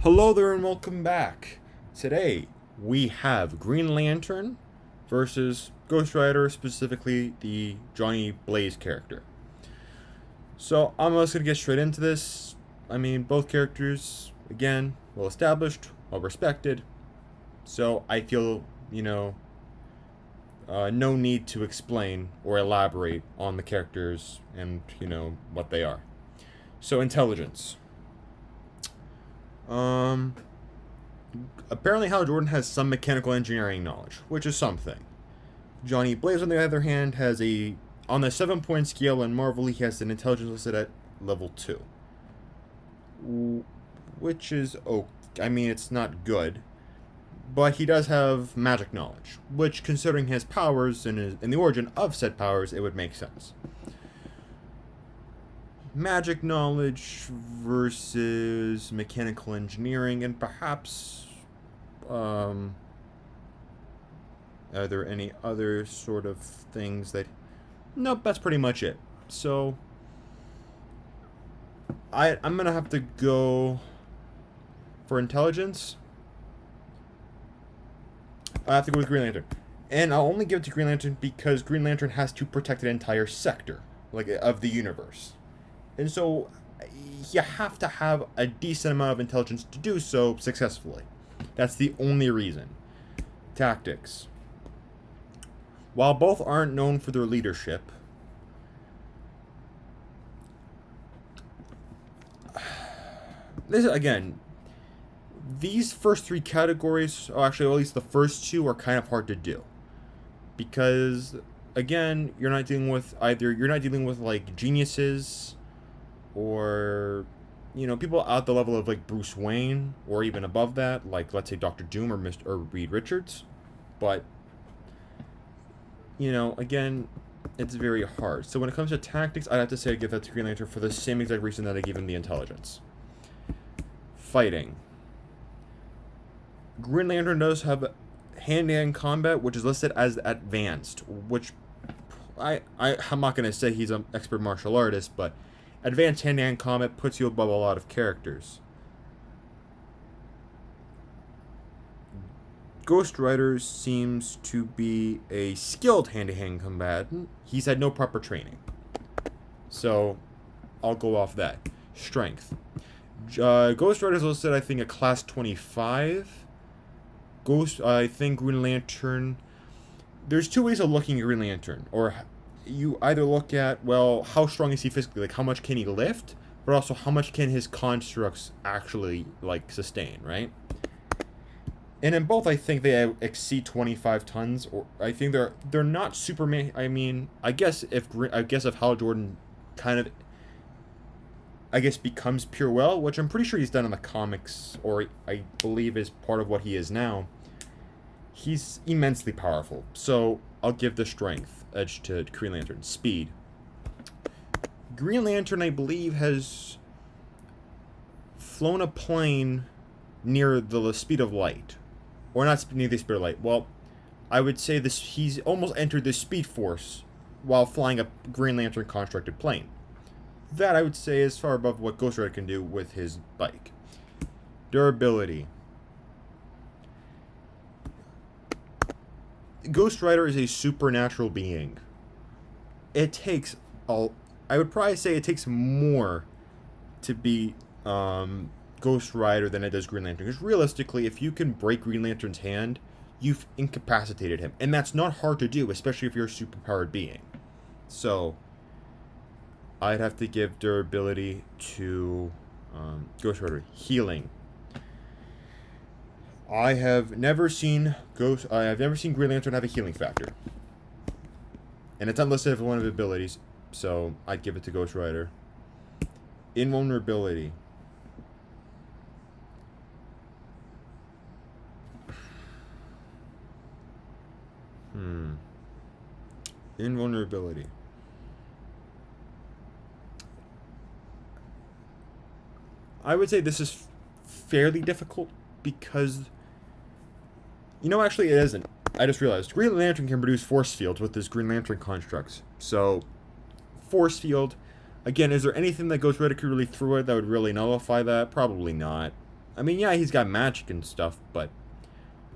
Hello there and welcome back. Today we have Green Lantern versus Ghost Rider, specifically the Johnny Blaze character. So I'm just going to get straight into this. I mean, both characters, again, well established, well respected. So I feel, no need to explain or elaborate on the characters and, what they are. So, intelligence. Um, Apparently Hal Jordan has some mechanical engineering knowledge, which is something. Johnny Blaze, on the other hand, has on the 7-point scale in Marvel, he has an intelligence listed at level 2. Which is, it's not good. But he does have magic knowledge, which, considering his powers and the origin of said powers, it would make sense. Magic knowledge versus mechanical engineering, and perhaps, are there any other sort of things that... Nope, that's pretty much it. So, I'm gonna have to go for intelligence. I have to go with Green Lantern. And I'll only give it to Green Lantern because Green Lantern has to protect an entire sector, of the universe. And so, you have to have a decent amount of intelligence to do so successfully. That's the only reason. Tactics. While both aren't known for their leadership, these first three categories, or actually at least the first two, are kind of hard to do. Because, again, you're not dealing with geniuses, or people at the level of Bruce Wayne, or even above that, let's say Dr. Doom or Reed Richards. But again, it's very hard. So when it comes to tactics, I'd have to say I give that to Green Lantern for the same exact reason that I gave him the intelligence. Fighting. Green Lantern does have hand-to-hand combat, which is listed as advanced, which I'm not going to say he's an expert martial artist, but advanced hand-to-hand combat puts you above a lot of characters. Ghost Rider seems to be a skilled hand-to-hand combatant. He's had no proper training. So, I'll go off that. Strength. Ghost Rider is listed, I think, at class 25. I think Green Lantern... There's two ways of looking at Green Lantern. Or you either look at, how strong is he physically? How much can he lift? But also, how much can his constructs actually, sustain, right? And in both, I think they exceed 25 tons. Or I think they're not Superman. I mean, I guess if Hal Jordan kind of, becomes Pure-Well, which I'm pretty sure he's done in the comics, or I believe is part of what he is now, he's immensely powerful. So I'll give the strength edge to Green Lantern. Speed. Green Lantern, I believe, has flown a plane near the speed of light. Or not near the speed of light. Well, I would say he's almost entered the Speed Force while flying a Green Lantern constructed plane. That, I would say, is far above what Ghost Rider can do with his bike. Durability. Ghost Rider is a supernatural being. I would probably say it takes more to be Ghost Rider than it does Green Lantern. Because realistically, if you can break Green Lantern's hand, you've incapacitated him. And that's not hard to do, especially if you're a superpowered being. So, I'd have to give durability to Ghost Rider. Healing. I have never seen Green Lantern have a healing factor. And it's unlisted as one of his abilities, so I'd give it to Ghost Rider. Invulnerability. Invulnerability. I would say this is fairly difficult because... actually it isn't. I just realized. Green Lantern can produce force fields with his Green Lantern constructs. So, force field. Again, is there anything that Ghost Rider could really throw it that would really nullify that? Probably not. I mean, yeah, he's got magic and stuff, but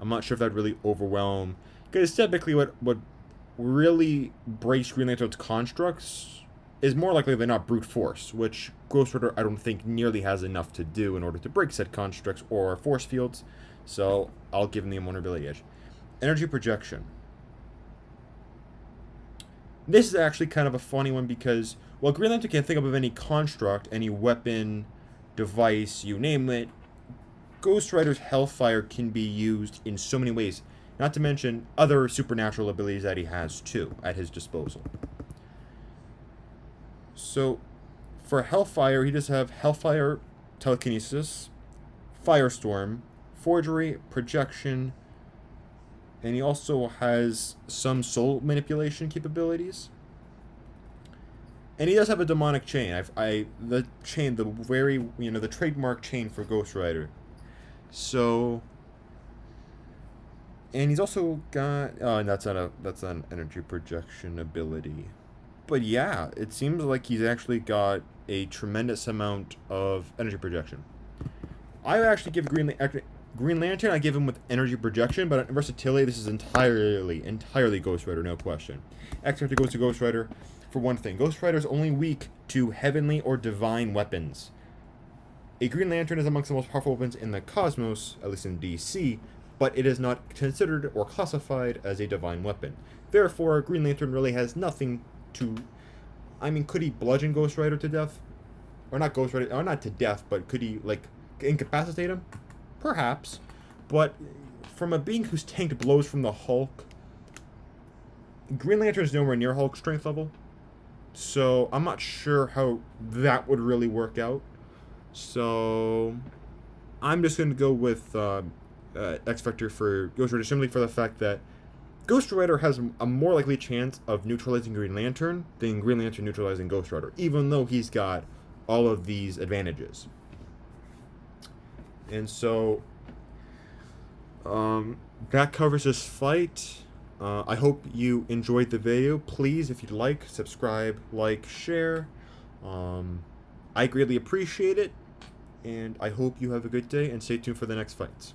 I'm not sure if that'd really overwhelm. Because typically, what really breaks Green Lantern's constructs is more likely than not brute force, which Ghost Rider I don't think nearly has enough to do in order to break said constructs or force fields. So I'll give him the invulnerability edge. Energy projection. This is actually kind of a funny one because, well, Green Lantern can't think of any construct, any weapon, device, you name it. Ghost Rider's Hellfire can be used in so many ways, not to mention other supernatural abilities that he has too at his disposal. So, for Hellfire, he does have Hellfire Telekinesis, Firestorm, Forgery, Projection, and he also has some soul manipulation capabilities. And he does have a demonic chain. The chain, the very, the trademark chain for Ghost Rider. So, and he's also got, oh, and that's an energy projection ability. But yeah, it seems like he's actually got a tremendous amount of energy projection. I would actually give Green Lantern, I give him with energy projection, but versatility, this is entirely Ghost Rider, no question. X Factor goes to Ghost Rider for one thing. Ghost Rider is only weak to heavenly or divine weapons. A Green Lantern is amongst the most powerful weapons in the cosmos, at least in DC, but it is not considered or classified as a divine weapon. Therefore, Green Lantern really has nothing to... I mean, could he bludgeon Ghost Rider to death? Or not Ghost Rider, or not to death, but could he, like, incapacitate him? Perhaps. But from a being who's tanked blows from the Hulk, Green Lantern is nowhere near Hulk strength level. So I'm not sure how that would really work out. So I'm just going to go with X Factor for Ghost Rider, simply for the fact that Ghost Rider has a more likely chance of neutralizing Green Lantern than Green Lantern neutralizing Ghost Rider, even though he's got all of these advantages. And so that covers this fight. I hope you enjoyed the video. Please, if you'd like, subscribe, like, share. I greatly appreciate it. And I hope you have a good day and stay tuned for the next fights.